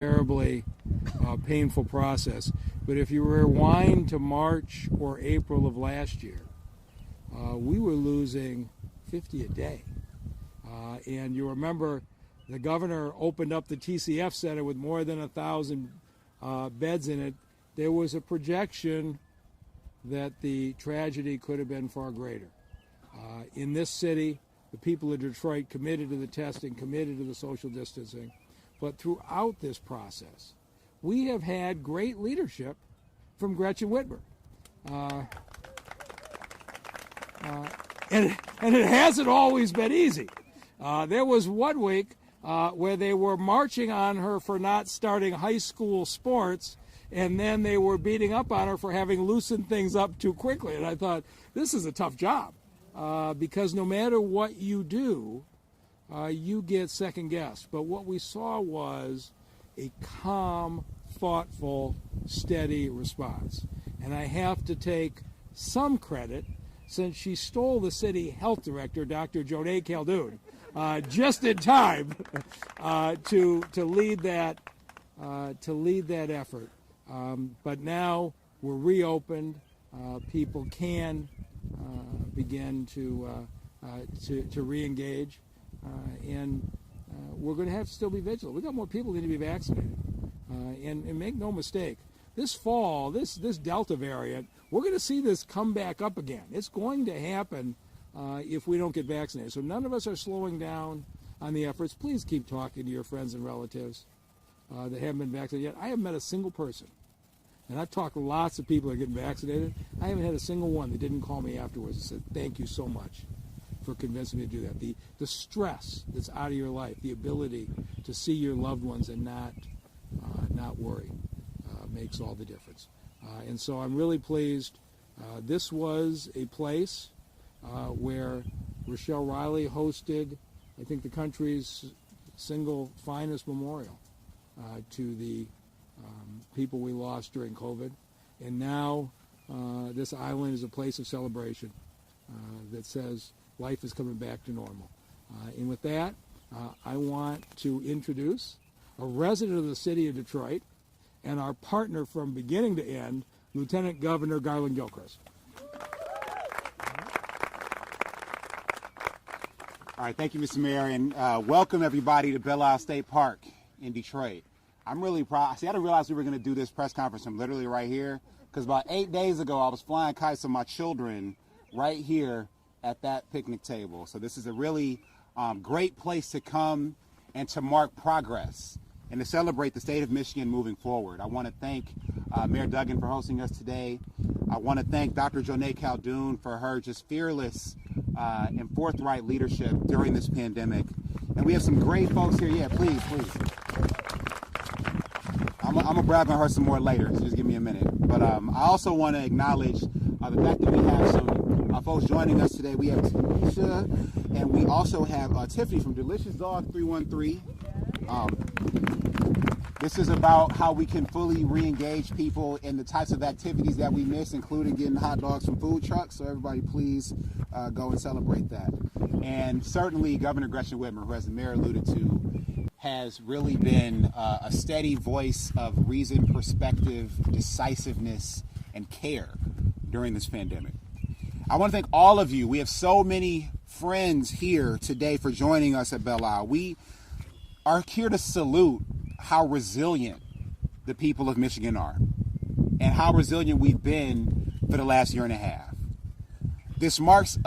terribly painful process. But if you rewind to March or April of last year, we were losing 50 a day. And you remember the governor opened up the TCF Center with more than 1,000 beds in it. There was a projection that the tragedy could have been far greater. In this city, the people of Detroit committed to the testing, committed to the social distancing. But throughout this process, we have had great leadership from Gretchen Whitmer. And it hasn't always been easy. There was one week where they were marching on her for not starting high school sports, and then they were beating up on her for having loosened things up too quickly. And I thought, this is a tough job, because no matter what you do, you get second guessed. But what we saw was a calm, thoughtful, steady response. And I have to take some credit, since she stole the city health director, Dr. Jonay Caldoun, just in time to lead that effort. But now we're reopened. People can begin to re-engage, and we're going to have to still be vigilant. We've got more people who need to be vaccinated, and make no mistake, this fall, this Delta variant, we're going to see this come back up again. It's going to happen if we don't get vaccinated. So none of us are slowing down on the efforts. Please keep talking to your friends and relatives that haven't been vaccinated yet. I haven't met a single person, and I've talked to lots of people that are getting vaccinated. I haven't had a single one that didn't call me afterwards and said, thank you so much for convincing me to do that. The stress that's out of your life, the ability to see your loved ones and not worry, makes all the difference. And so I'm really pleased. This was a place where Rochelle Riley hosted, I think, the country's single finest memorial to the people we lost during COVID. And now this island is a place of celebration that says life is coming back to normal. And with that, I want to introduce a resident of the city of Detroit and our partner from beginning to end, Lieutenant Governor Garland Gilchrist. All right, thank you, Mr. Mayor, and welcome everybody to Belle Isle State Park in Detroit. I'm really proud. See, I didn't realize we were going to do this press conference from literally right here, because about 8 days ago, I was flying kites with my children right here at that picnic table. So this is a really great place to come and to mark progress and to celebrate the state of Michigan moving forward. I want to thank Mayor Duggan for hosting us today. I want to thank Dr. Jonay Caldoun for her just fearless and forthright leadership during this pandemic. And we have some great folks here. Yeah, please. I'm going to brag on her some more later, so just give me a minute. But I also want to acknowledge the fact that we have some folks joining us today. We have Tanisha, and we also have Tiffany from Delicious Dog 313. This is about how we can fully re-engage people in the types of activities that we miss, including getting hot dogs from food trucks. So everybody please go and celebrate that. And certainly Governor Gretchen Whitmer, who, as the mayor alluded to, has really been a steady voice of reason, perspective, decisiveness, and care during this pandemic. I want to thank all of you. We have so many friends here today for joining us at Belle Isle. We are here to salute how resilient the people of Michigan are and how resilient we've been for the last year and a half. This marks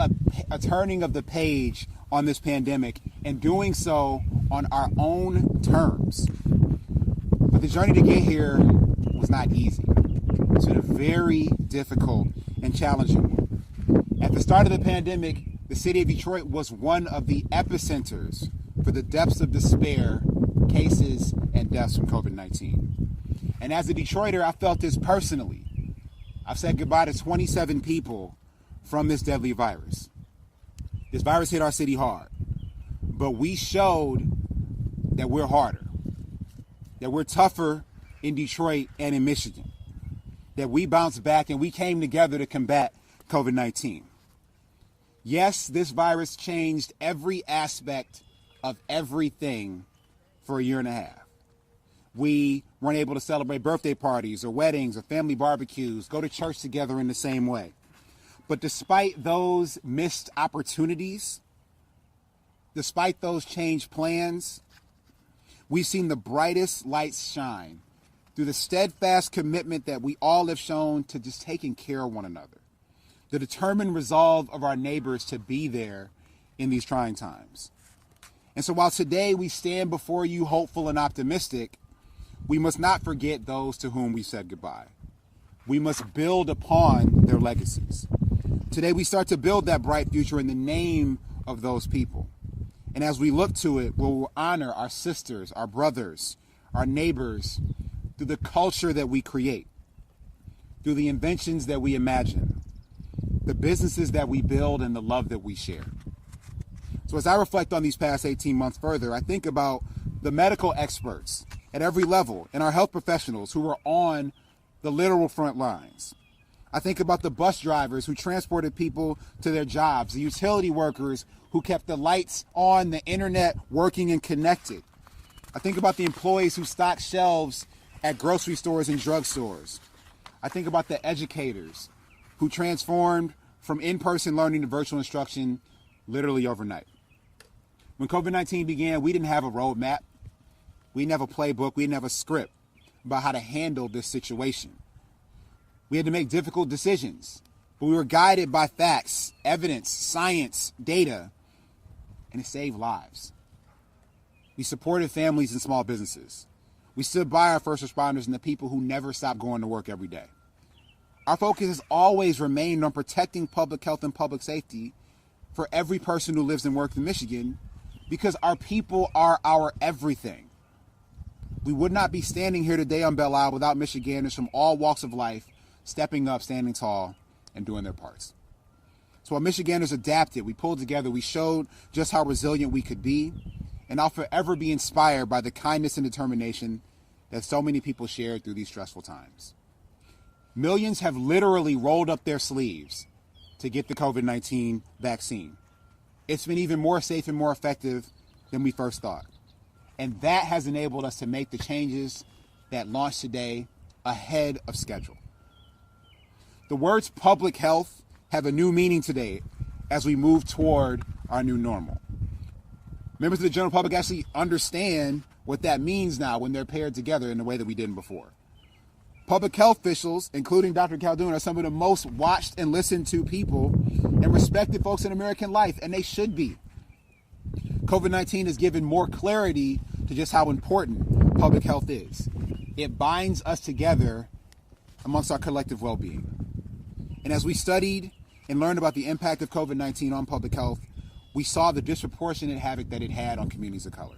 a turning of the page on this pandemic, and doing so on our own terms. But the journey to get here was not easy. It's been a very difficult and challenging one. At the start of the pandemic, the city of Detroit was one of the epicenters for the depths of despair, cases, and deaths from COVID-19. And as a Detroiter, I felt this personally. I've said goodbye to 27 people from this deadly virus. This virus hit our city hard, but we showed that we're harder, that we're tougher in Detroit and in Michigan, that we bounced back and we came together to combat COVID-19. Yes, this virus changed every aspect of everything for a year and a half. We weren't able to celebrate birthday parties or weddings or family barbecues, go to church together in the same way. But despite those missed opportunities, despite those changed plans, we've seen the brightest lights shine through the steadfast commitment that we all have shown to just taking care of one another, the determined resolve of our neighbors to be there in these trying times. And so while today we stand before you hopeful and optimistic, we must not forget those to whom we said goodbye. We must build upon their legacies. Today we start to build that bright future in the name of those people. And as we look to it, we'll honor our sisters, our brothers, our neighbors through the culture that we create, through the inventions that we imagine, the businesses that we build, and the love that we share. So as I reflect on these past 18 months further, I think about the medical experts at every level and our health professionals who were on the literal front lines. I think about the bus drivers who transported people to their jobs, the utility workers who kept the lights on, the internet working and connected. I think about the employees who stocked shelves at grocery stores and drugstores. I think about the educators who transformed from in-person learning to virtual instruction literally overnight. When COVID-19 began, we didn't have a roadmap. We didn't have a playbook. We didn't have a script about how to handle this situation. We had to make difficult decisions, but we were guided by facts, evidence, science, data, and it saved lives. We supported families and small businesses. We stood by our first responders and the people who never stopped going to work every day. Our focus has always remained on protecting public health and public safety for every person who lives and works in Michigan, because our people are our everything. We would not be standing here today on Belle Isle without Michiganders from all walks of life stepping up, standing tall, and doing their parts. So while Michiganders adapted, we pulled together, we showed just how resilient we could be, and I'll forever be inspired by the kindness and determination that so many people shared through these stressful times. Millions have literally rolled up their sleeves to get the COVID-19 vaccine. It's been even more safe and more effective than we first thought. And that has enabled us to make the changes that launched today ahead of schedule. The words public health have a new meaning today as we move toward our new normal. Members of the general public actually understand what that means now when they're paired together in the way that we didn't before. Public health officials, including Dr. Khaldun, are some of the most watched and listened to people and respected folks in American life, and they should be. COVID-19 has given more clarity to just how important public health is. It binds us together amongst our collective well-being. And as we studied and learned about the impact of COVID-19 on public health, we saw the disproportionate havoc that it had on communities of color.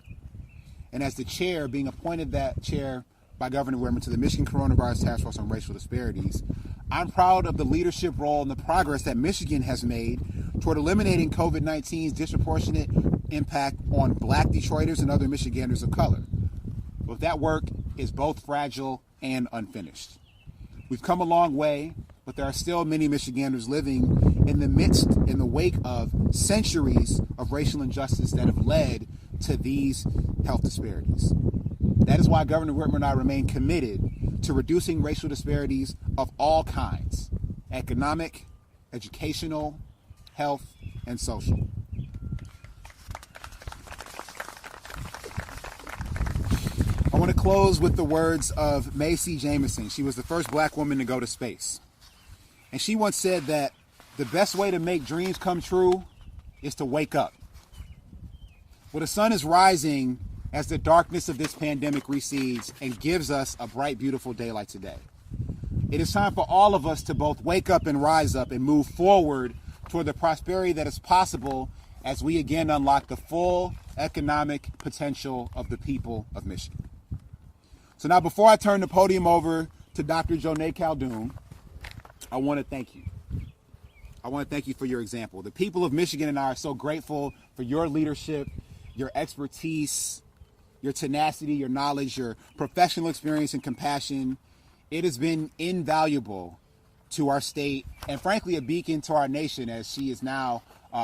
And as the chair, being appointed that chair by Governor Whitmer to the Michigan Coronavirus Task Force on Racial Disparities, I'm proud of the leadership role and the progress that Michigan has made toward eliminating COVID-19's disproportionate impact on Black Detroiters and other Michiganders of color. But that work is both fragile and unfinished. We've come a long way, but there are still many Michiganders living in the wake of centuries of racial injustice that have led to these health disparities. That is why Governor Whitmer and I remain committed to reducing racial disparities of all kinds: economic, educational, health, and social. I want to close with the words of Macy Jameson. She was the first Black woman to go to space. And she once said that the best way to make dreams come true is to wake up. Well, the sun is rising as the darkness of this pandemic recedes and gives us a bright, beautiful day like today. It is time for all of us to both wake up and rise up and move forward toward the prosperity that is possible as we again unlock the full economic potential of the people of Michigan. So now, before I turn the podium over to Dr. Jonae Khaldun, I want to thank you. I want to thank you for your example. The people of Michigan and I are so grateful for your leadership, your expertise, your tenacity, your knowledge, your professional experience and compassion. It has been invaluable to our state and, frankly, a beacon to our nation, as she is now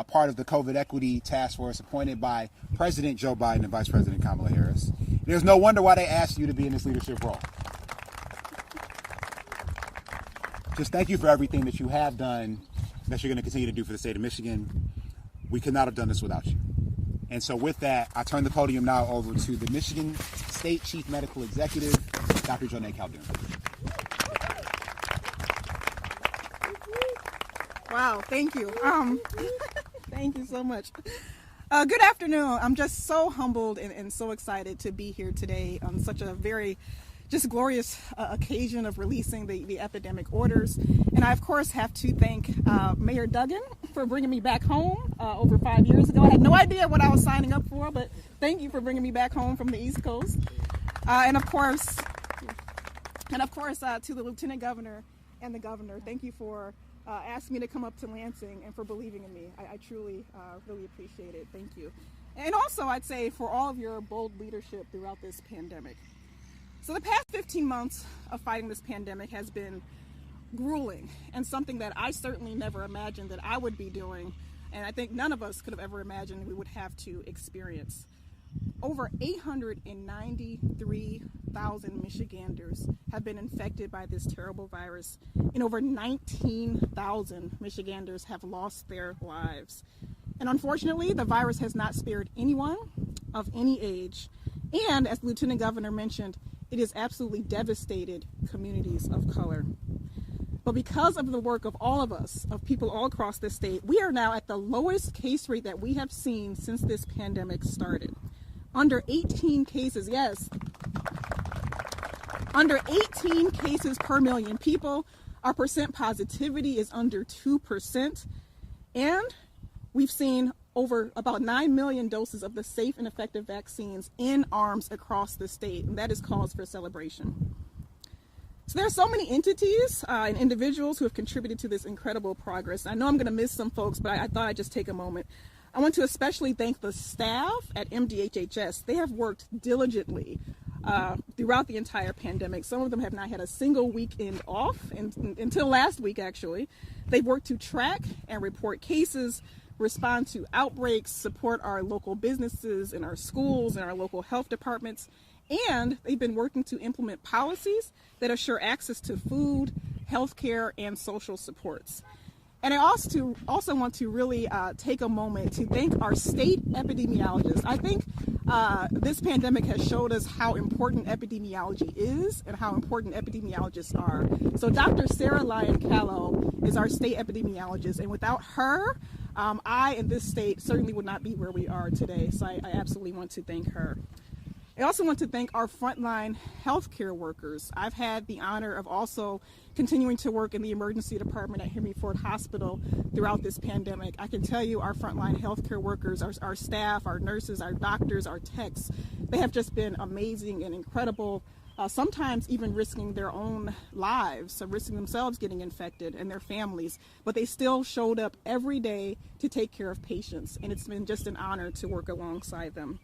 part of the COVID Equity Task Force appointed by President Joe Biden and Vice President Kamala Harris. There's no wonder why they asked you to be in this leadership role. Just thank you for everything that you have done, that you're going to continue to do for the state of Michigan. We could not have done this without you. And so with that, I turn the podium now over to the Michigan State Chief Medical Executive, Dr. Jonae Caldoon. Wow, thank you. Thank you so much. Good afternoon. I'm just so humbled and so excited to be here today on such a very just glorious occasion of releasing the epidemic orders. And I, of course, have to thank Mayor Duggan for bringing me back home over 5 years ago. I had no idea what I was signing up for, but thank you for bringing me back home from the East Coast. And of course, to the Lieutenant Governor and the Governor, thank you for asking me to come up to Lansing and for believing in me. I truly really appreciate it. Thank you. And also, I'd say for all of your bold leadership throughout this pandemic. So the past 15 months of fighting this pandemic has been grueling and something that I certainly never imagined that I would be doing, and I think none of us could have ever imagined we would have to experience. Over 893,000 Michiganders have been infected by this terrible virus, and over 19,000 Michiganders have lost their lives. And unfortunately, the virus has not spared anyone of any age, and as the Lieutenant Governor mentioned, it has absolutely devastated communities of color. But because of the work of all of us, of people all across the state, we are now at the lowest case rate that we have seen since this pandemic started. Under 18 cases, yes, under 18 cases per million people. Our percent positivity is under 2%. And we've seen over about 9 million doses of the safe and effective vaccines in arms across the state, and that is cause for celebration. So there are so many entities and individuals who have contributed to this incredible progress. I know I'm going to miss some folks, but I thought I'd just take a moment. I want to especially thank the staff at MDHHS. They have worked diligently throughout the entire pandemic. Some of them have not had a single weekend off until last week, actually. They've worked to track and report cases, respond to outbreaks, support our local businesses and our schools and our local health departments, and they've been working to implement policies that assure access to food, healthcare, and social supports. And I also want to really take a moment to thank our state epidemiologists. I think this pandemic has showed us how important epidemiology is and how important epidemiologists are. So Dr. Sarah Lyon-Callow is our state epidemiologist, and without her, I and this state certainly would not be where we are today. So I absolutely want to thank her. I also want to thank our frontline healthcare workers. I've had the honor of also continuing to work in the emergency department at Henry Ford Hospital throughout this pandemic. I can tell you our frontline healthcare workers, our staff, our nurses, our doctors, our techs, they have just been amazing and incredible, sometimes even risking their own lives, so risking themselves getting infected and their families, but they still showed up every day to take care of patients, and it's been just an honor to work alongside them.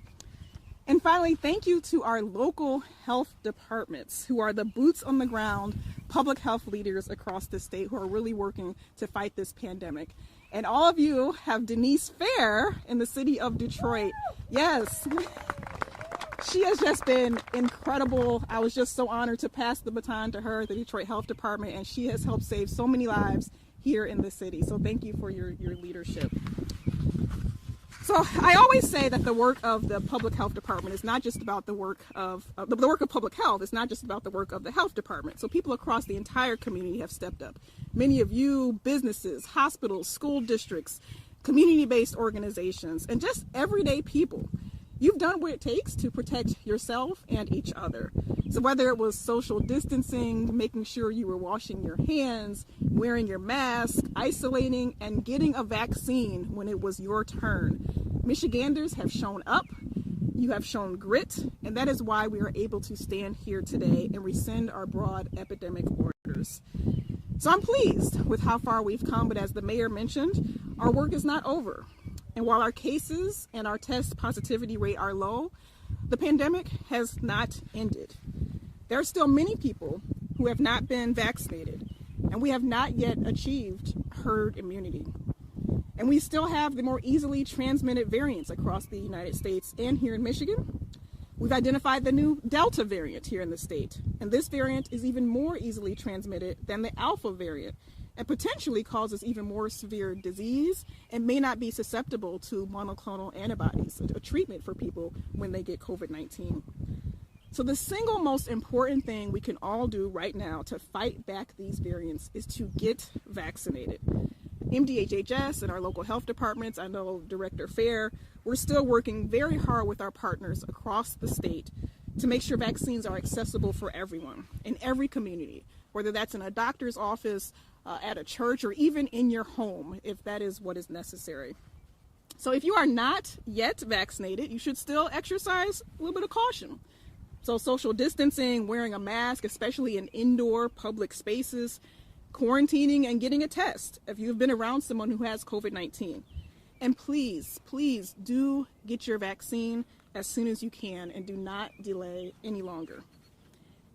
And finally, thank you to our local health departments who are the boots on the ground public health leaders across the state who are really working to fight this pandemic. And all of you have Denise Fair in the city of Detroit. Yes, she has just been incredible. I was just so honored to pass the baton to her, the Detroit Health Department, and she has helped save so many lives here in the city. So thank you for your leadership. So I always say that the work of the public health department is not just about the work of public health. It's not just about the work of the health department. So people across the entire community have stepped up. Many of you, businesses, hospitals, school districts, community-based organizations, and just everyday people. You've done what it takes to protect yourself and each other. So whether it was social distancing, making sure you were washing your hands, wearing your mask, isolating, and getting a vaccine when it was your turn, Michiganders have shown up, you have shown grit, and that is why we are able to stand here today and rescind our broad epidemic orders. So I'm pleased with how far we've come, but as the mayor mentioned, our work is not over. And while our cases and our test positivity rate are low, the pandemic has not ended. There are still many people who have not been vaccinated, and we have not yet achieved herd immunity. And we still have the more easily transmitted variants across the United States and here in Michigan. We've identified the new Delta variant here in the state, and this variant is even more easily transmitted than the Alpha variant and potentially causes even more severe disease and may not be susceptible to monoclonal antibodies, a treatment for people when they get COVID-19. So the single most important thing we can all do right now to fight back these variants is to get vaccinated. MDHHS and our local health departments, I know Director Fair, we're still working very hard with our partners across the state to make sure vaccines are accessible for everyone in every community, whether that's in a doctor's office, at a church, or even in your home, if that is what is necessary. So if you are not yet vaccinated, you should still exercise a little bit of caution. So social distancing, wearing a mask, especially in indoor public spaces, quarantining, and getting a test if you've been around someone who has COVID-19. And please, please do get your vaccine as soon as you can and do not delay any longer.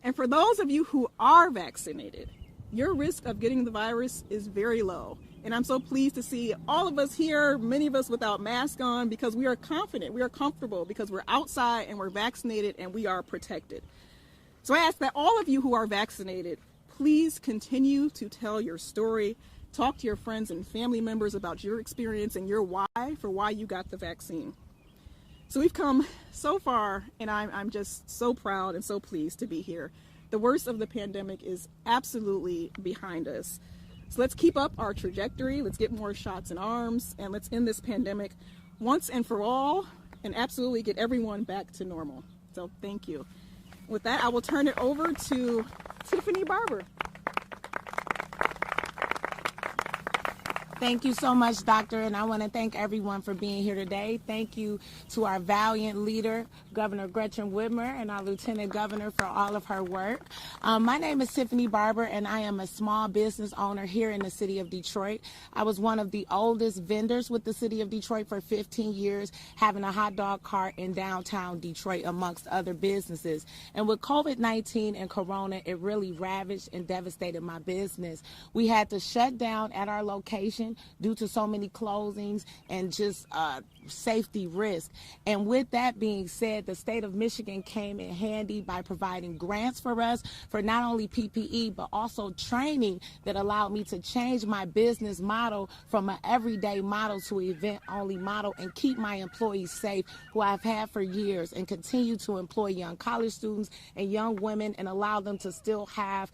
And for those of you who are vaccinated, your risk of getting the virus is very low. And I'm so pleased to see all of us here, many of us without masks on, because we are confident, we are comfortable, because we're outside and we're vaccinated and we are protected. So I ask that all of you who are vaccinated, please continue to tell your story. Talk to your friends and family members about your experience and your why for why you got the vaccine. So we've come so far, and I'm just so proud and so pleased to be here. The worst of the pandemic is absolutely behind us. So let's keep up our trajectory. Let's get more shots in arms, and let's end this pandemic once and for all and absolutely get everyone back to normal. So thank you. With that, I will turn it over to Tiffany Barber. Thank you so much, Doctor, and I want to thank everyone for being here today. Thank you to our valiant leader, Governor Gretchen Whitmer, and our Lieutenant Governor for all of her work. My name is Tiffany Barber, and I am a small business owner here in the city of Detroit. I was one of the oldest vendors with the city of Detroit for 15 years, having a hot dog cart in downtown Detroit, amongst other businesses. And with COVID-19 and Corona, it really ravaged and devastated my business. We had to shut down at our location due to so many closings and just safety risk. And with that being said, the state of Michigan came in handy by providing grants for us for not only PPE, but also training that allowed me to change my business model from an everyday model to event-only model and keep my employees safe, who I've had for years, and continue to employ young college students and young women and allow them to still have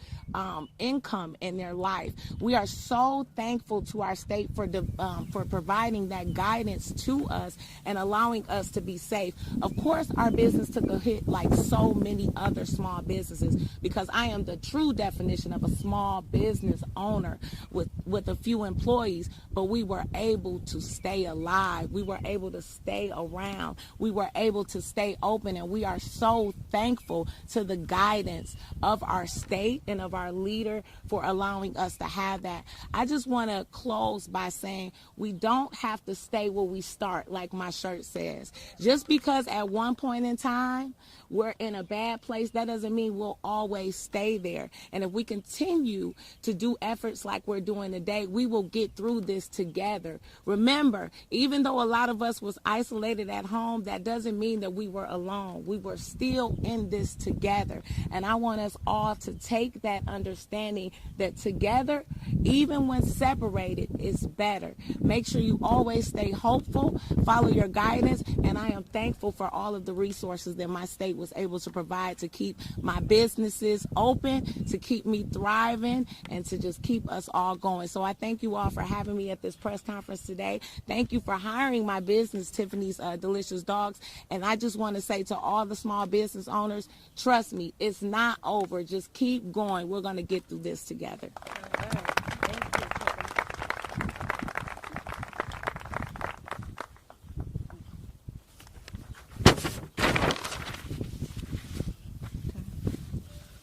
income in their life. We are so thankful to our state for providing that guidance to us and allowing us to be safe. Of course, our business took a hit like so many other small businesses, because I am the true definition of a small business owner with a few employees, but we were able to stay alive. We were able to stay around. We were able to stay open, and we are so thankful to the guidance of our state and of our leader for allowing us to have that. I just want to close by saying we don't have to stay where we start, like my shirt says. Just because at one point in time we're in a bad place, that doesn't mean we'll always stay there. And if we continue to do efforts like we're doing today, we will get through this together. Remember, even though a lot of us was isolated at home, that doesn't mean that we were alone. We were still in this together. And I want us all to take that understanding that together, even when separated, is better. Make sure you always stay hopeful, follow your guidance, and I am thankful for all of the resources that my state was able to provide to keep my businesses open, to keep me thriving, and to just keep us all going. So I thank you all for having me at this press conference today. Thank you for hiring my business, Tiffany's Delicious Dogs. And I just want to say to all the small business owners, trust me, it's not over. Just keep going. We're going to get through this together.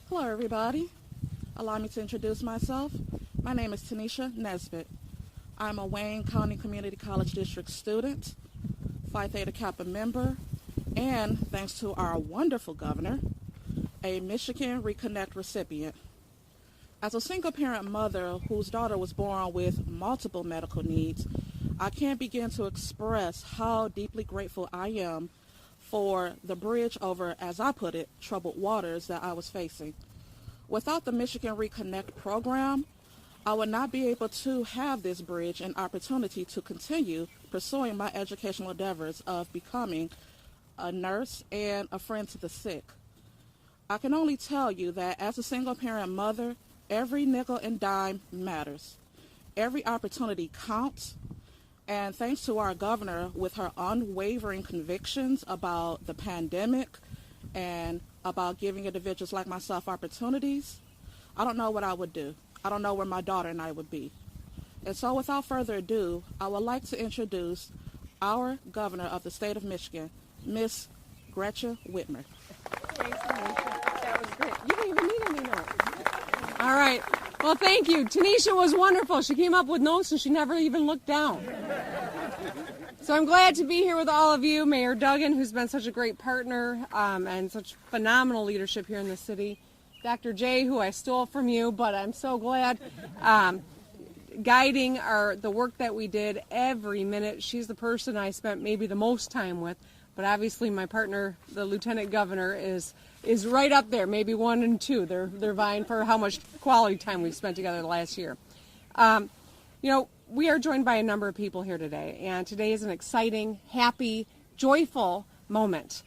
Hello, everybody. Allow me to introduce myself. My name is Tanisha Nesbitt. I'm a Wayne County Community College District student, Phi Theta Kappa member, and thanks to our wonderful governor, a Michigan Reconnect recipient. As a single-parent mother whose daughter was born with multiple medical needs, I can't begin to express how deeply grateful I am for the bridge over, as I put it, troubled waters that I was facing. Without the Michigan Reconnect program, I would not be able to have this bridge and opportunity to continue pursuing my educational endeavors of becoming a nurse and a friend to the sick. I can only tell you that as a single parent mother, every nickel and dime matters. Every opportunity counts. And thanks to our governor with her unwavering convictions about the pandemic and about giving individuals like myself opportunities, I don't know what I would do. I don't know where my daughter and I would be. And so without further ado, I would like to introduce our governor of the state of Michigan, Miss Gretchen Whitmer. That was great. You didn't even need any notes. All right. Well, thank you. Tanisha was wonderful. She came up with notes and she never even looked down. So I'm glad to be here with all of you. Mayor Duggan, who's been such a great partner and such phenomenal leadership here in the city. Dr. J, who I stole from you, but I'm so glad, guiding the work that we did every minute. She's the person I spent maybe the most time with, but obviously my partner, the Lieutenant Governor, is right up there, maybe 1 and 2. They're vying for how much quality time we've spent together the last year. We are joined by a number of people here today, and today is an exciting, happy, joyful moment.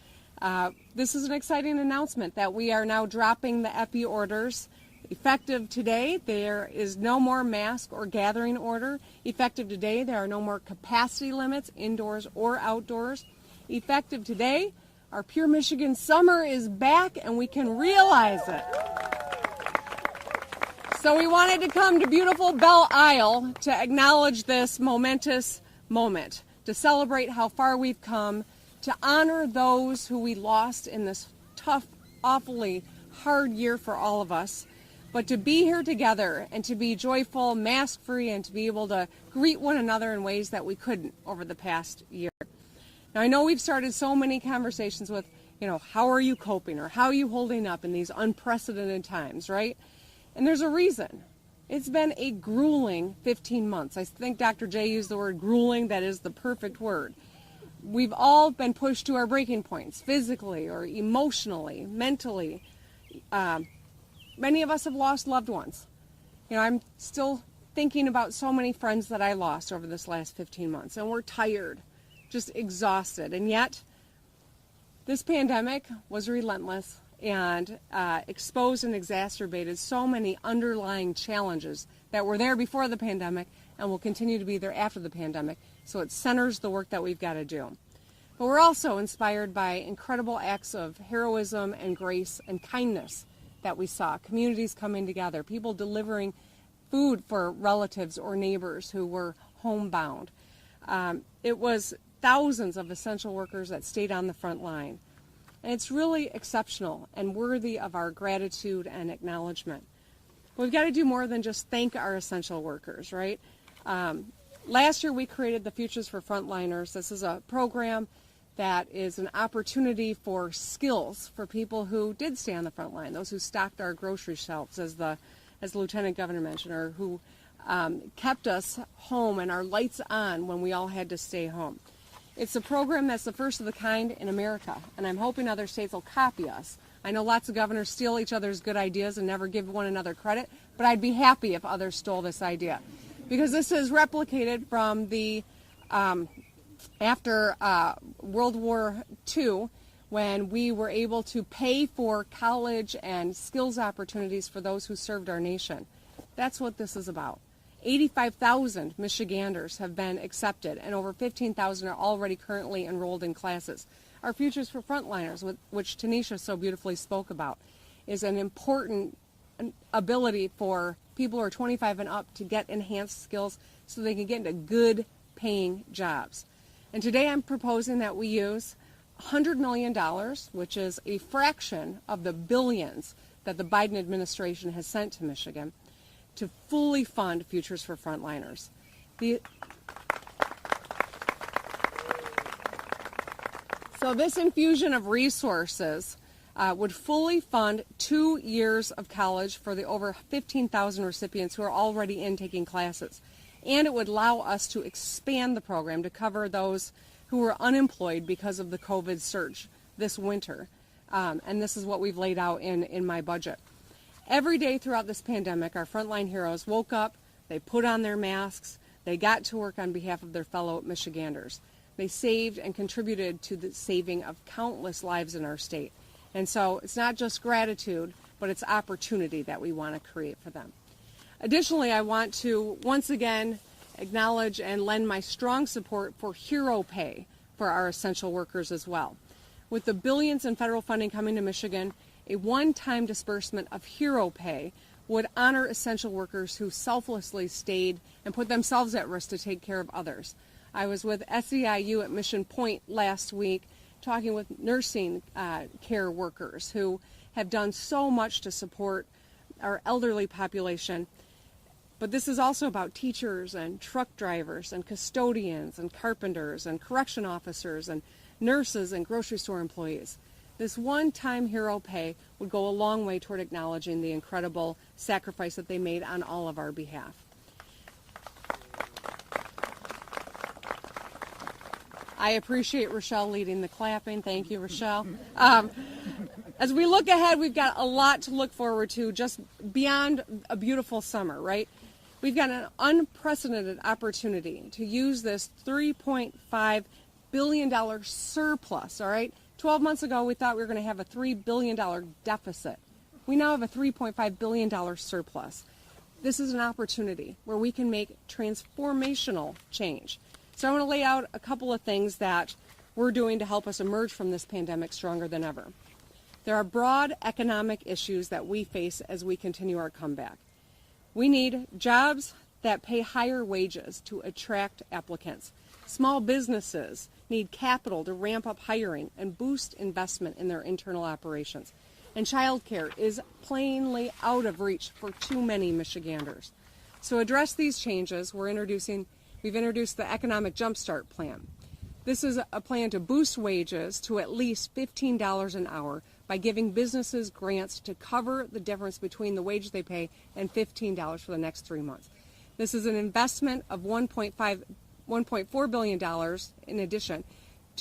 This is an exciting announcement that we are now dropping the EPI orders. Effective today, there is no more mask or gathering order. Effective today, there are no more capacity limits, indoors or outdoors. Effective today, our Pure Michigan summer is back and we can realize it. So we wanted to come to beautiful Belle Isle to acknowledge this momentous moment, to celebrate how far we've come, to honor those who we lost in this tough, awfully hard year for all of us, but to be here together and to be joyful, mask-free, and to be able to greet one another in ways that we couldn't over the past year. Now, I know we've started so many conversations with, how are you coping or how are you holding up in these unprecedented times, right? And there's a reason. It's been a grueling 15 months. I think Dr. J used the word grueling. That is the perfect word. We've all been pushed to our breaking points, physically or emotionally, mentally. Many of us have lost loved ones. I'm still thinking about so many friends that I lost over this last 15 months, and we're tired, just exhausted. And yet, this pandemic was relentless and exposed and exacerbated so many underlying challenges that were there before the pandemic and will continue to be there after the pandemic. So it centers the work that we've got to do. But we're also inspired by incredible acts of heroism and grace and kindness that we saw. Communities coming together, people delivering food for relatives or neighbors who were homebound. It was thousands of essential workers that stayed on the front line. And it's really exceptional and worthy of our gratitude and acknowledgement. We've got to do more than just thank our essential workers, right? Last year we created the Futures for Frontliners. This is a program that is an opportunity for skills for people who did stay on the front line, those who stocked our grocery shelves, as the Lieutenant Governor mentioned, or who kept us home and our lights on when we all had to stay home. It's a program that's the first of the kind in America, and I'm hoping other states will copy us. I know lots of governors steal each other's good ideas and never give one another credit, but I'd be happy if others stole this idea. Because this is replicated from the after World War II, when we were able to pay for college and skills opportunities for those who served our nation. That's what this is about. 85,000 Michiganders have been accepted, and over 15,000 are already currently enrolled in classes. Our Futures for Frontliners, which Tanisha so beautifully spoke about, is an important ability for people who are 25 and up to get enhanced skills so they can get into good paying jobs. And today I'm proposing that we use $100 million, which is a fraction of the billions that the Biden administration has sent to Michigan, to fully fund Futures for Frontliners. So this infusion of resources would fully fund 2 years of college for the over 15,000 recipients who are already in taking classes. And it would allow us to expand the program to cover those who were unemployed because of the COVID surge. this winter. And this is what we've laid out in my budget. Every day throughout this pandemic, our frontline heroes woke up, they put on their masks, they got to work on behalf of their fellow Michiganders. They saved and contributed to the saving of countless lives in our state. And so it's not just gratitude, but it's opportunity that we want to create for them. Additionally, I want to once again acknowledge and lend my strong support for hero pay for our essential workers as well. With the billions in federal funding coming to Michigan, a one-time disbursement of hero pay would honor essential workers who selflessly stayed and put themselves at risk to take care of others. I was with SEIU at Mission Point last week talking with nursing care workers who have done so much to support our elderly population. But this is also about teachers and truck drivers and custodians and carpenters and correction officers and nurses and grocery store employees. This one-time hero pay would go a long way toward acknowledging the incredible sacrifice that they made on all of our behalf. I appreciate Rochelle leading the clapping. Thank you, Rochelle. As we look ahead, we've got a lot to look forward to just beyond a beautiful summer, right? We've got an unprecedented opportunity to use this $3.5 billion surplus, all right? 12 months ago, we thought we were going to have a $3 billion deficit. We now have a $3.5 billion surplus. This is an opportunity where we can make transformational change. So I want to lay out a couple of things that we're doing to help us emerge from this pandemic stronger than ever. There are broad economic issues that we face as we continue our comeback. We need jobs that pay higher wages to attract applicants. Small businesses need capital to ramp up hiring and boost investment in their internal operations. And childcare is plainly out of reach for too many Michiganders. So to address these changes, we've introduced the Economic Jumpstart Plan. This is a plan to boost wages to at least $15 an hour by giving businesses grants to cover the difference between the wage they pay and $15 for the next 3 months. This is an investment of $1.4 billion in addition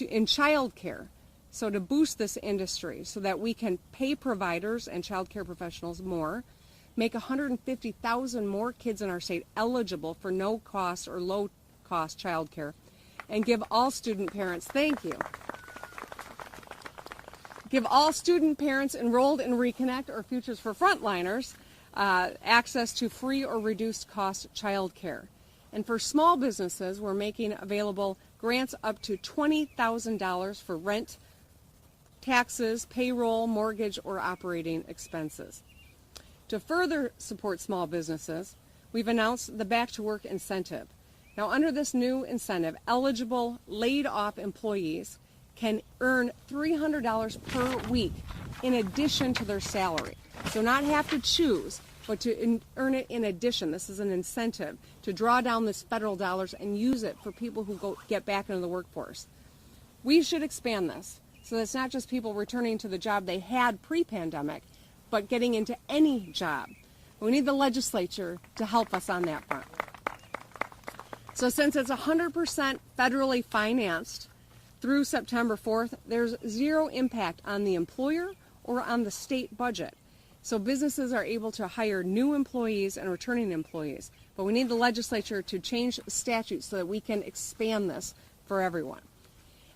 in child care. So to boost this industry so that we can pay providers and child care professionals more, make 150,000 more kids in our state eligible for no cost or low cost child care, and give all student parents, give all student parents enrolled in Reconnect or Futures for Frontliners access to free or reduced cost child care. And for small businesses, we're making available grants up to $20,000 for rent, taxes, payroll, mortgage, or operating expenses. To further support small businesses, we've announced the Back to Work incentive. Now, under this new incentive, eligible laid-off employees can earn $300 per week in addition to their salary. So not have to choose, but to earn it in addition. This is an incentive to draw down this federal dollars and use it for people who get back into the workforce. We should expand this so that it's not just people returning to the job they had pre-pandemic, but getting into any job. We need the legislature to help us on that front. So since it's 100% federally financed through September 4th, there's zero impact on the employer or on the state budget. So businesses are able to hire new employees and returning employees. But we need the legislature to change the statute so that we can expand this for everyone.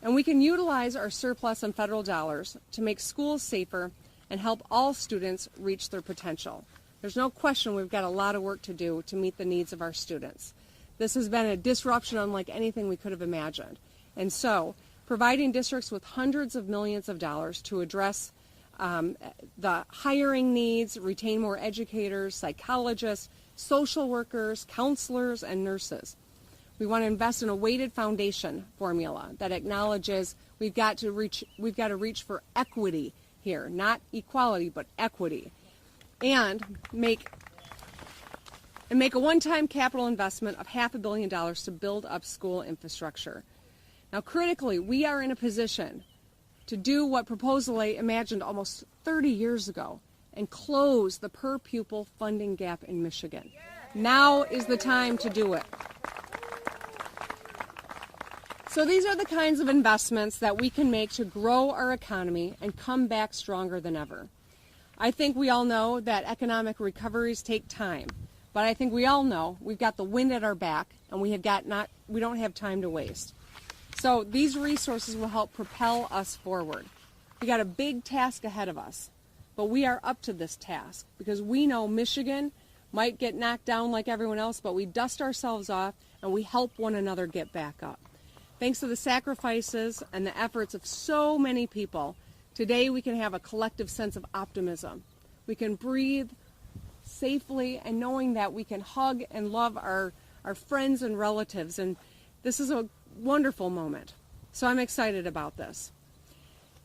And we can utilize our surplus and federal dollars to make schools safer and help all students reach their potential. There's no question we've got a lot of work to do to meet the needs of our students. This has been a disruption unlike anything we could have imagined. And so, providing districts with hundreds of millions of dollars to address the hiring needs, retain more educators, psychologists, social workers, counselors, and nurses. We want to invest in a weighted foundation formula that acknowledges we've got to reach for equity here, not equality, but equity, and make a one-time capital investment of $500 million to build up school infrastructure. Now, critically, we are in a position to do what Proposal A imagined almost 30 years ago and close the per-pupil funding gap in Michigan. Now is the time to do it. So these are the kinds of investments that we can make to grow our economy and come back stronger than ever. I think we all know that economic recoveries take time, but I think we all know we've got the wind at our back and we don't have time to waste. So these resources will help propel us forward. We got a big task ahead of us, but we are up to this task because we know Michigan might get knocked down like everyone else, but we dust ourselves off and we help one another get back up. Thanks to the sacrifices and the efforts of so many people, today we can have a collective sense of optimism. We can breathe safely and knowing that we can hug and love our friends and relatives. And this is a wonderful moment. So I'm excited about this.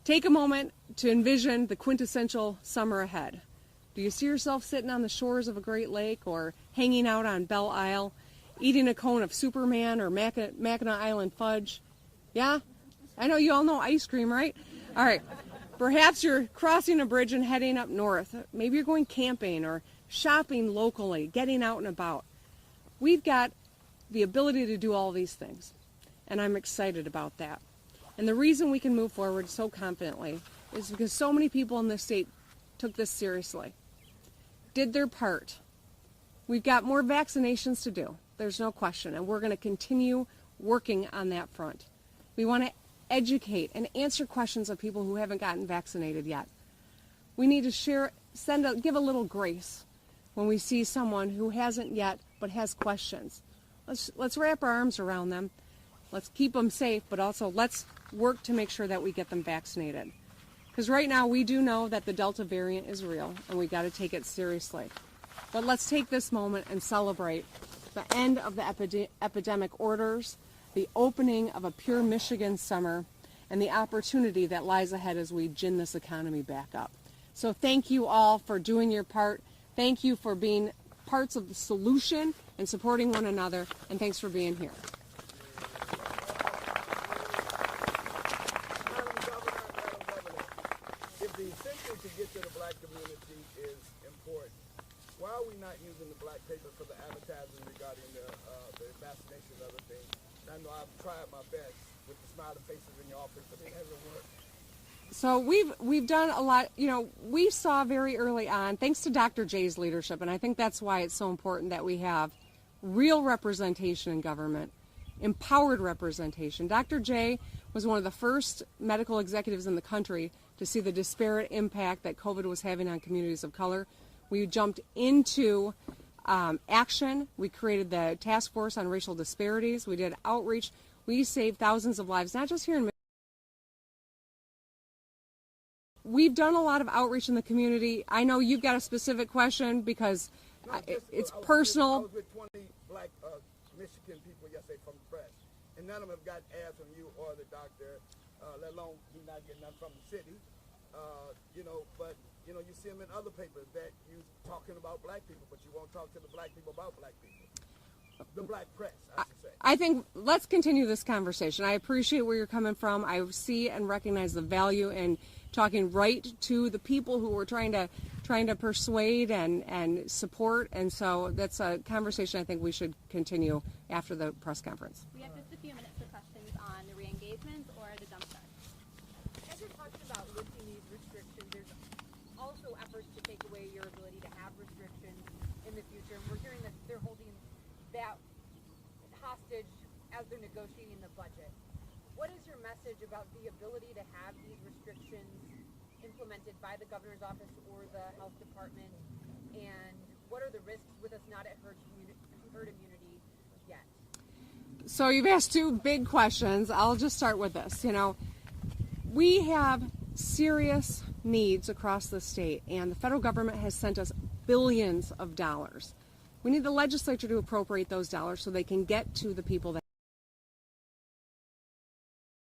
Take a moment to envision the quintessential summer ahead. Do you see yourself sitting on the shores of a Great Lake or hanging out on Belle Isle, eating a cone of Superman or Mackinac Island fudge? Yeah? I know you all know ice cream, right? All right. Perhaps you're crossing a bridge and heading up north. Maybe you're going camping or shopping locally, getting out and about. We've got the ability to do all these things, and I'm excited about that. And the reason we can move forward so confidently is because so many people in this state took this seriously, did their part. We've got more vaccinations to do, there's no question, and we're going to continue working on that front. We want to educate and answer questions of people who haven't gotten vaccinated yet. We need to give a little grace when we see someone who hasn't yet but has questions. Let's wrap our arms around them. Let's keep them safe, but also let's work to make sure that we get them vaccinated. Because right now we do know that the Delta variant is real and we got to take it seriously. But let's take this moment and celebrate the end of the epidemic orders, the opening of a pure Michigan summer, and the opportunity that lies ahead as we gin this economy back up. So thank you all for doing your part. Thank you for being parts of the solution and supporting one another, and thanks for being here. If the incentive to get to the black community is important, why are we not using the black paper for the advertising regarding the vaccination and other things? I know I've tried my best with the smiling faces in your office, but it hasn't worked. So we've done a lot. You know, we saw very early on, thanks to Dr. J's leadership, and I think that's why it's so important that we have real representation in government, empowered representation. Dr. J was one of the first medical executives in the country to see the disparate impact that COVID was having on communities of color. We jumped into action. We created the Task Force on Racial Disparities. We did outreach. We saved thousands of lives, not just here in Michigan. We've done a lot of outreach in the community. I know you've got a specific question because it's personal. I was with 20 black Michigan people yesterday from the press, and none of them have got ads from you or the doctor, let alone he not getting none from the city. But you see them in other papers that you talking about black people, but you won't talk to the black people about black people. The black press, I should say. I think let's continue this conversation. I appreciate where you're coming from. I see and recognize the value in talking right to the people who we're trying to persuade and support, and so that's a conversation I think we should continue after the press conference. We have just a few minutes for questions on the re-engagements or the dumpster. As you're talking about lifting these restrictions, there's also efforts to take away your ability to have restrictions in the future, and we're hearing that they're holding that hostage as they're negotiating the budget. What is your message about the ability to have these restrictions implemented by the governor's office or the health department, and what are the risks with us not at herd immunity yet? So you've asked two big questions. I'll just start with this. We have serious needs across the state, and the federal government has sent us billions of dollars. We need the legislature to appropriate those dollars so they can get to the people that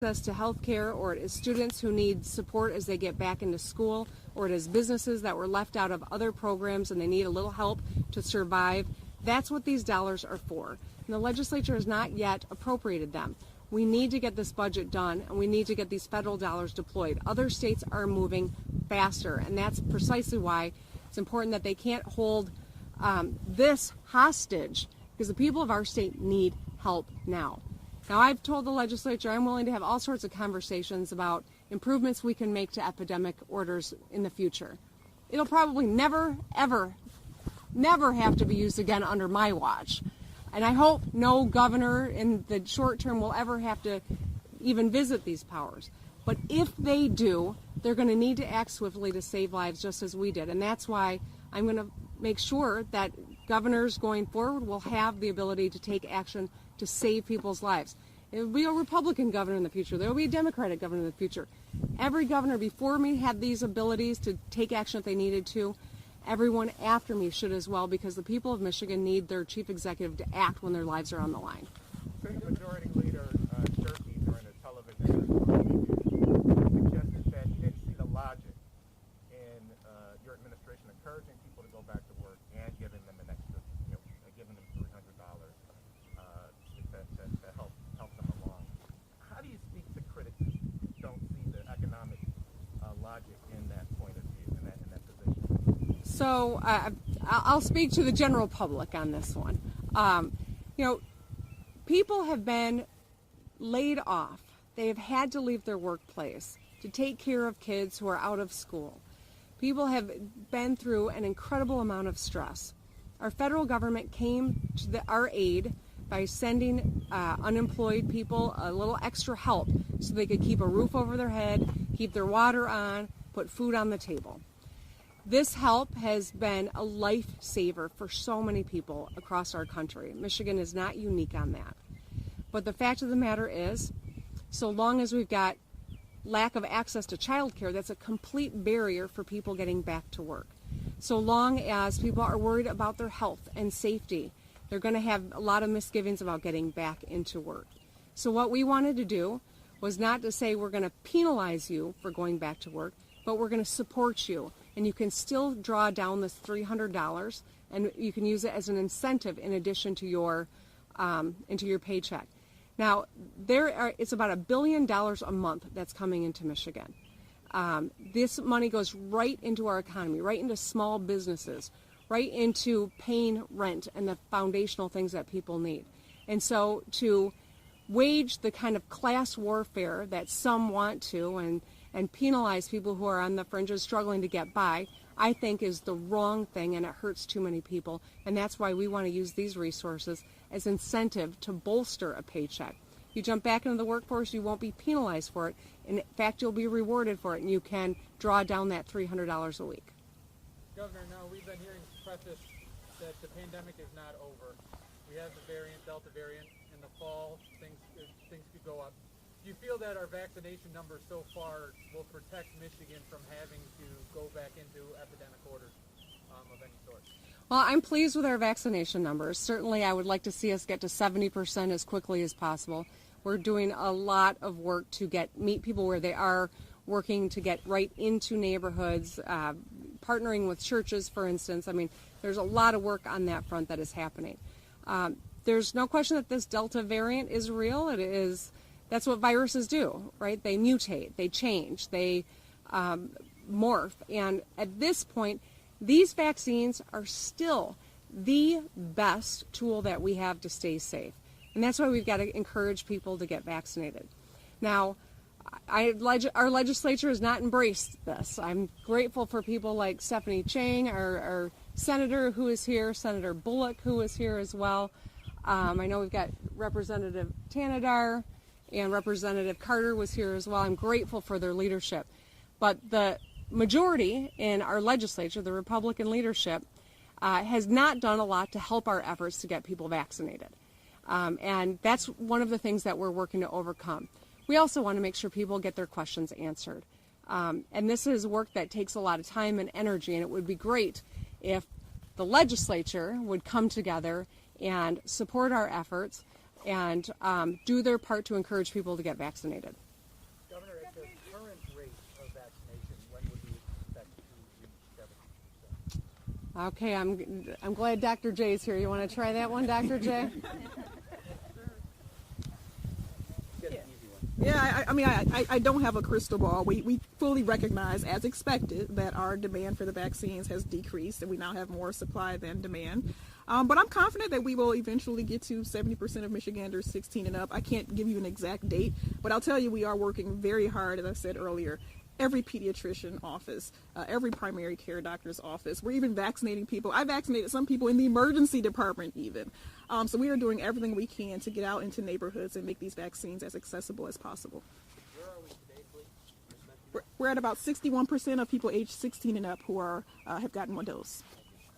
access to health care, or it is students who need support as they get back into school, or it is businesses that were left out of other programs and they need a little help to survive. That's what these dollars are for. And the legislature has not yet appropriated them. We need to get this budget done, and we need to get these federal dollars deployed. Other states are moving faster, and that's precisely why it's important that they can't hold this hostage, because the people of our state need help now. Now, I've told the legislature I'm willing to have all sorts of conversations about improvements we can make to epidemic orders in the future. It'll probably never, ever, never have to be used again under my watch. And I hope no governor in the short term will ever have to even visit these powers. But if they do, they're going to need to act swiftly to save lives just as we did. And that's why I'm going to make sure that governors going forward will have the ability to take action to save people's lives. It will be a Republican governor in the future. There will be a Democratic governor in the future. Every governor before me had these abilities to take action if they needed to. Everyone after me should as well, because the people of Michigan need their chief executive to act when their lives are on the line. State Majority Leader Shirkey, during a television suggested that he didn't see the logic in your administration encouraging people to go back to work and giving them an extra, giving them $300 to help them along. How do you speak to critics who don't see the economic logic in that point of view, in that position? So I'll speak to the general public on this one. People have been laid off. They have had to leave their workplace to take care of kids who are out of school. People have been through an incredible amount of stress. Our federal government came to our aid by sending unemployed people a little extra help so they could keep a roof over their head, keep their water on, put food on the table. This help has been a lifesaver for so many people across our country. Michigan is not unique on that. But the fact of the matter is, so long as we've got lack of access to child care, that's a complete barrier for people getting back to work. So long as people are worried about their health and safety, they're going to have a lot of misgivings about getting back into work. So what we wanted to do was not to say we're going to penalize you for going back to work, but we're going to support you. And you can still draw down this $300, and you can use it as an incentive in addition to your into your paycheck. Now, it's about $1 billion a month that's coming into Michigan. This money goes right into our economy, right into small businesses, right into paying rent and the foundational things that people need. And so to wage the kind of class warfare that some want to and penalize people who are on the fringes struggling to get by, I think is the wrong thing, and it hurts too many people. And that's why we want to use these resources as incentive to bolster a paycheck. You jump back into the workforce, you won't be penalized for it. In fact, you'll be rewarded for it, and you can draw down that $300 a week. Governor, now we've been hearing preface that the pandemic is not over. We have the Delta variant. In the fall, things could go up. Do you feel that our vaccination numbers so far will protect Michigan from having to go back into epidemic orders of any sort? Well, I'm pleased with our vaccination numbers. Certainly, I would like to see us get to 70% as quickly as possible. We're doing a lot of work to meet people where they are, working to get right into neighborhoods, partnering with churches, for instance. I mean, there's a lot of work on that front that is happening. There's no question that this Delta variant is real. It is. That's what viruses do, right? They mutate, they change, they morph. And at this point, these vaccines are still the best tool that we have to stay safe. And that's why we've got to encourage people to get vaccinated. Now, our legislature has not embraced this. I'm grateful for people like Stephanie Chang, our senator who is here, Senator Bullock who is here as well. I know we've got Representative Tanadar, and Representative Carter was here as well. I'm grateful for their leadership. But the majority in our legislature, the Republican leadership, has not done a lot to help our efforts to get people vaccinated. And that's one of the things that we're working to overcome. We also want to make sure people get their questions answered. And this is work that takes a lot of time and energy, and it would be great if the legislature would come together and support our efforts and do their part to encourage people to get vaccinated. Governor, at the current rate of vaccination, when would we expect to reach 70%? Okay, I'm glad Dr. J is here. You want to try that one, Dr. J? Get an easy one. Yeah, I don't have a crystal ball. We fully recognize, as expected, that our demand for the vaccines has decreased and we now have more supply than demand. But I'm confident that we will eventually get to 70% of Michiganders 16 and up. I can't give you an exact date, but I'll tell you we are working very hard, as I said earlier. Every pediatrician office, every primary care doctor's office. We're even vaccinating people. I vaccinated some people in the emergency department even. So we are doing everything we can to get out into neighborhoods and make these vaccines as accessible as possible. Where are we today, please? We're at about 61% of people aged 16 and up who are have gotten one dose.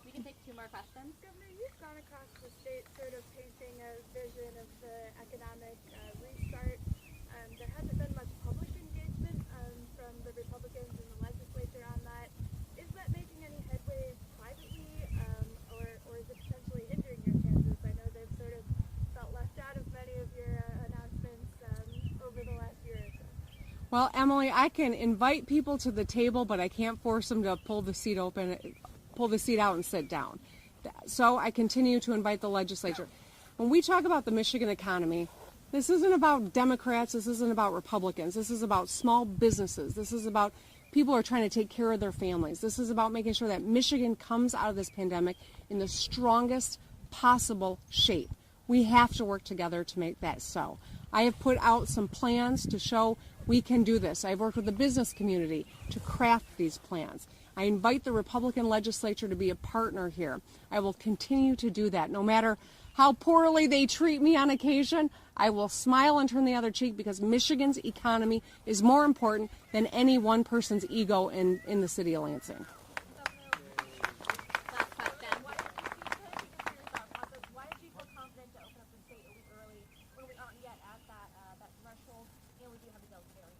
We can take 2 more questions. Governor, you've gone across the state sort of painting a vision of the economic restart. There hasn't been much public engagement from the Republicans in the legislature on that. Is that making any headway privately, or is it potentially hindering your chances? I know they've sort of felt left out of many of your announcements over the last year or so. Well, Emily, I can invite people to the table, but I can't force them to pull the seat out and sit down. So I continue to invite the legislature. When we talk about the Michigan economy, this isn't about Democrats, this isn't about Republicans, this is about small businesses, this is about people who are trying to take care of their families. This is about making sure that Michigan comes out of this pandemic in the strongest possible shape. We have to work together to make that so. I have put out some plans to show we can do this. I've worked with the business community to craft these plans. I invite the Republican legislature to be a partner here. I will continue to do that. No matter how poorly they treat me on occasion, I will smile and turn the other cheek because Michigan's economy is more important than any one person's ego in the city of Lansing. Last question. Why did you feel confident to open up the state a week early when we aren't yet at that threshold and we do have a Delta variant?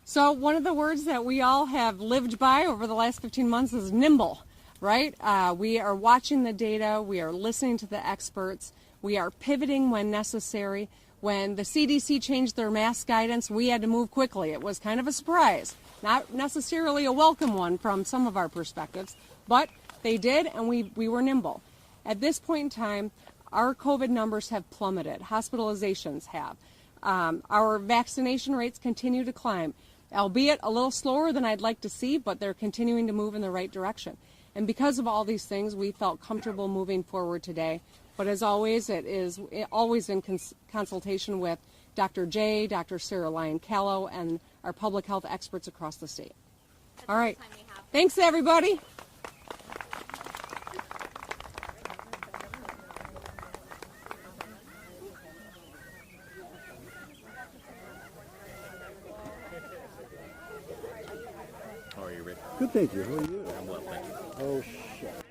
So one of the words that we all have lived by over the last 15 months is nimble, right? We are watching the data. We are listening to the experts. We are pivoting when necessary. When the CDC changed their mask guidance, we had to move quickly. It was kind of a surprise, not necessarily a welcome one from some of our perspectives, but they did, and we were nimble. At this point in time, our COVID numbers have plummeted. Hospitalizations have. Our vaccination rates continue to climb, albeit a little slower than I'd like to see, but they're continuing to move in the right direction. And because of all these things, we felt comfortable moving forward today. But as always, it is always in consultation with Dr. J, Dr. Sarah Lyon-Callow, and our public health experts across the state. All right. Thanks, everybody. How are you, Rick? Good, thank you. How are you? I'm well, thank you. Oh, shit.